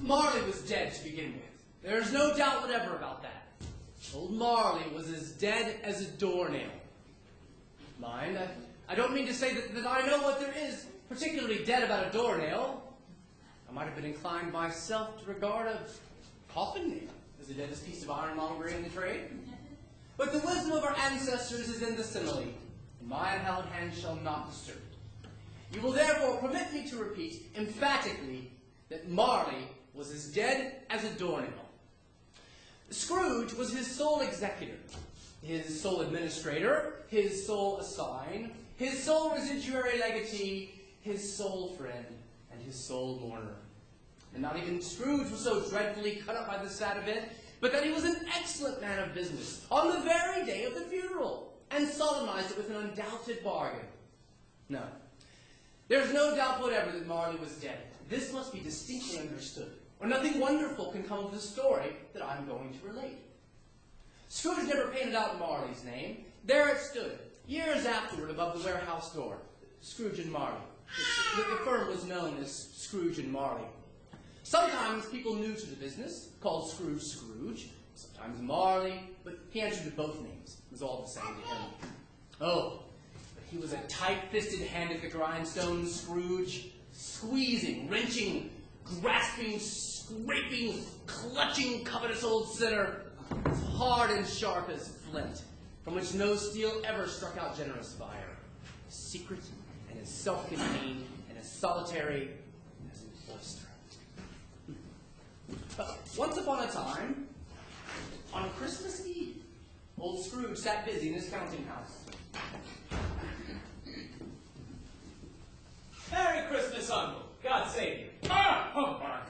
Marley was dead to begin with. There's no doubt whatever about that. Old Marley was as dead as a doornail. Mind, I don't mean to say that I know what there is particularly dead about a doornail. I might have been inclined myself to regard a coffin nail as the deadest piece of ironmongery in the trade. But the wisdom of our ancestors is in the simile, and my unhallowed hand shall not disturb it. You will therefore permit me to repeat emphatically that Marley was as dead as a doornail. Scrooge was his sole executor, his sole administrator, his sole assign, his sole residuary legatee, his sole friend, and his sole mourner. And not even Scrooge was so dreadfully cut up by the sad event, but that he was an excellent man of business on the very day of the funeral, and solemnized it with an undoubted bargain. No, there's no doubt whatever that Marley was dead. This must be distinctly understood, or nothing wonderful can come of the story that I'm going to relate. Scrooge never painted out Marley's name. There it stood, years afterward, above the warehouse door. Scrooge and Marley. The firm was known as Scrooge and Marley. Sometimes people new to the business called Scrooge Scrooge, sometimes Marley, but he answered to both names. It was all the same to him. Oh, but he was a tight-fisted hand at the grindstone, Scrooge, squeezing, wrenching, grasping, scraping, clutching, covetous old sinner, as hard and sharp as flint, from which no steel ever struck out generous fire, as secret and as self-contained and as solitary as an oyster. But once upon a time, on Christmas Eve, old Scrooge sat busy in his counting house. Merry Christmas, Uncle. God save you. Ah, humbug!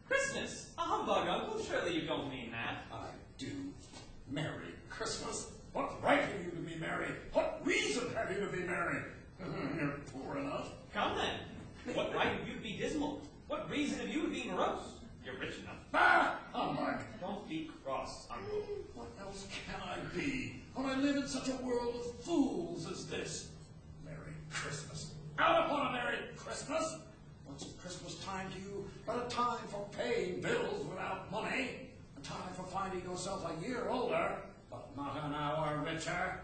Christmas? A humbug, Uncle? Surely you don't mean that. I do. Merry Christmas. What right have you to be merry? What reason have you to be merry? You're poor enough. Come then. What right have you to be dismal? What reason have you to be morose? You're rich enough. Ah, humbug! Don't be cross, Uncle. What else can I be when I live in such a world of fools as this? Merry Christmas. Out upon a Merry Christmas! What's Christmas time to you but a time for paying bills without money? A time for finding yourself a year older, but not an hour richer?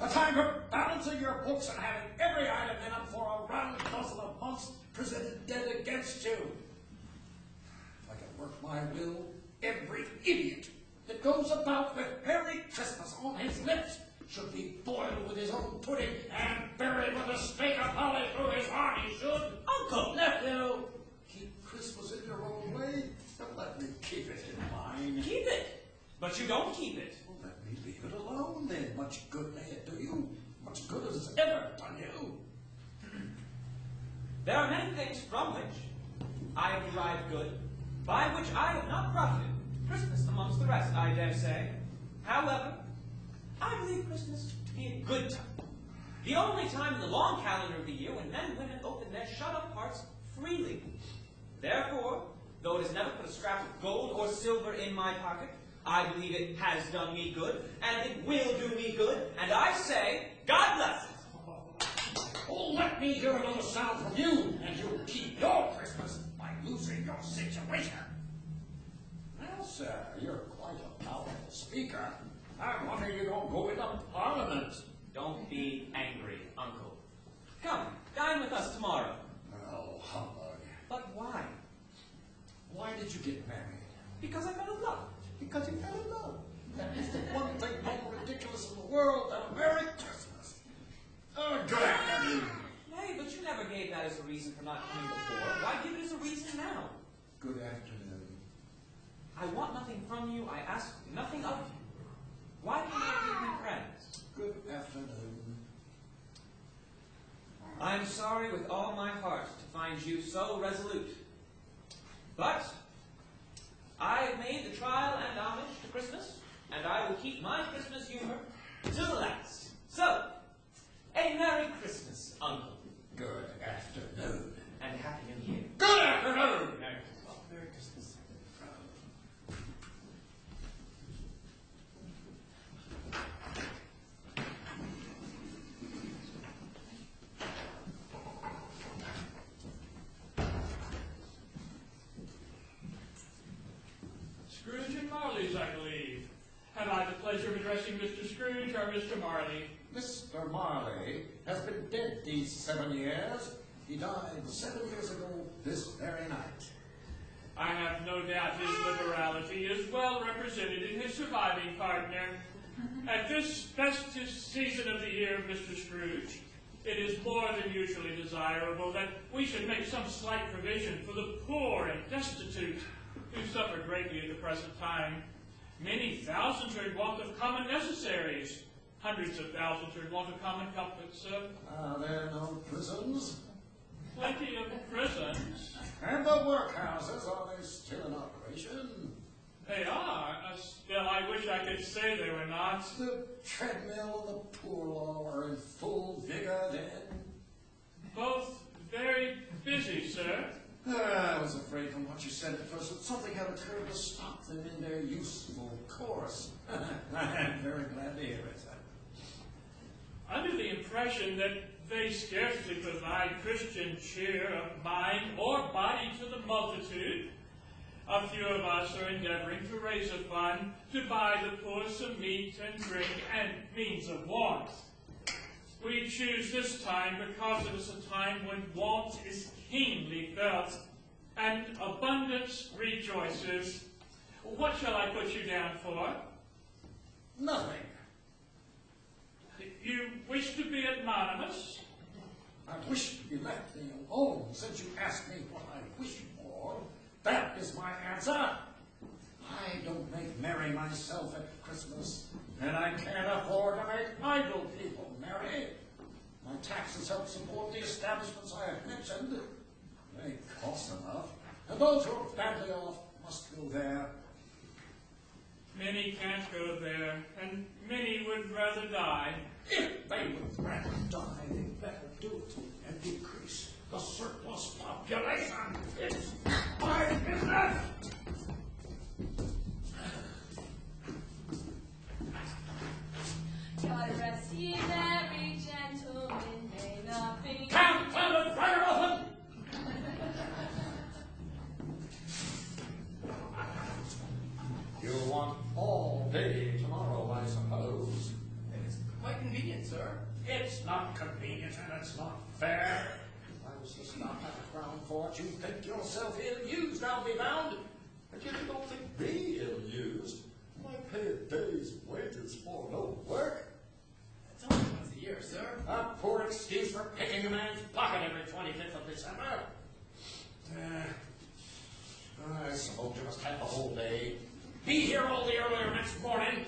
A time for balancing your books and having every item in them for a round dozen of months presented dead against you. If I could work my will, every idiot that goes about with Merry Christmas on his lips should be boiled with his own pudding and buried with a stake of holly through his heart, he should. Uncle! Nephew, keep Christmas in your own way, and let me keep it in mine. Keep it. But you don't keep it. Well, let me leave it alone, then. Much good may it do you. Much good as it's ever done you. There are many things from which I have derived good, by which I have not profited. Christmas amongst the rest, I dare say. However, I believe Christmas to be a good time. The only time in the long calendar of the year when men and women open their shut-up hearts freely. Therefore, though it has never put a scrap of gold or silver in my pocket, I believe it has done me good, and it will do me good, and I say, God bless it. Oh, let me hear another sound from you, and you'll keep your Christmas by losing your situation. Well, sir, you're quite a powerful speaker. I wonder you don't go into Parliament. Don't be angry, Uncle. Come, dine with us tomorrow. Oh, humbug. But why? Why did you get married? Because I fell in love. Because you fell in love. That is the one thing more ridiculous in the world than a Merry Christmas. Oh, good afternoon. Hey, but you never gave that as a reason for not coming before. Why give it as a reason now? Good afternoon. I want nothing from you. I ask nothing of you. Why can't I be friends? Good afternoon. I'm sorry with all my heart to find you so resolute. But I have made the trial and homage to Christmas, and I will keep my Christmas humor to the last. So, a Merry Christmas, Uncle. Good afternoon. And Happy New Year. Good afternoon. Merry Christmas. Scrooge and Marley's, I believe. Have I the pleasure of addressing Mr. Scrooge or Mr. Marley? Mr. Marley has been dead these 7 years. He died 7 years ago this very night. I have no doubt his liberality is well represented in his surviving partner. At this festive season of the year, Mr. Scrooge, it is more than usually desirable that we should make some slight provision for the poor and destitute who suffer greatly at the present time. Many thousands are in want of common necessaries. Hundreds of thousands are in want of common comforts, sir. Are there no prisons? Plenty of prisons. And the workhouses, are they still in operation? They are. Still, I wish I could say they were not. The treadmill and the poor law are in full vigor then? Both very busy, sir. I was afraid from what you said at first that something had occurred to stop them in their useful course. I'm very glad to hear it. Under the impression that they scarcely provide Christian cheer of mind or body to the multitude, a few of us are endeavoring to raise a fund to buy the poor some meat and drink and means of warmth. We choose this time because it is a time when want is keenly felt and abundance rejoices. What shall I put you down for? Nothing. You wish to be anonymous? I wish to be left alone since you asked me what I wish for. That is my answer. I don't make merry myself at Christmas, and I can't afford to make idle people merry. My taxes help support the establishments I have mentioned. They cost enough, and those who are badly off must go there. Many can't go there, and many would rather die. If they would rather die, they'd better do it and decrease the surplus population. It's my business! God rest ye merry gentlemen, may nothing... Count the fire open! You want all day tomorrow, I suppose. It's quite convenient, sir. It's not convenient and it's not fair. I was just not at the Crown Court. You think yourself ill-used, I'll be bound. But you don't think me ill-used. I pay a day's wages for no work. It's only once a year, sir. A poor excuse for picking a man's pocket every 25th of December. I suppose you must have the whole day. Be here all the earlier next morning.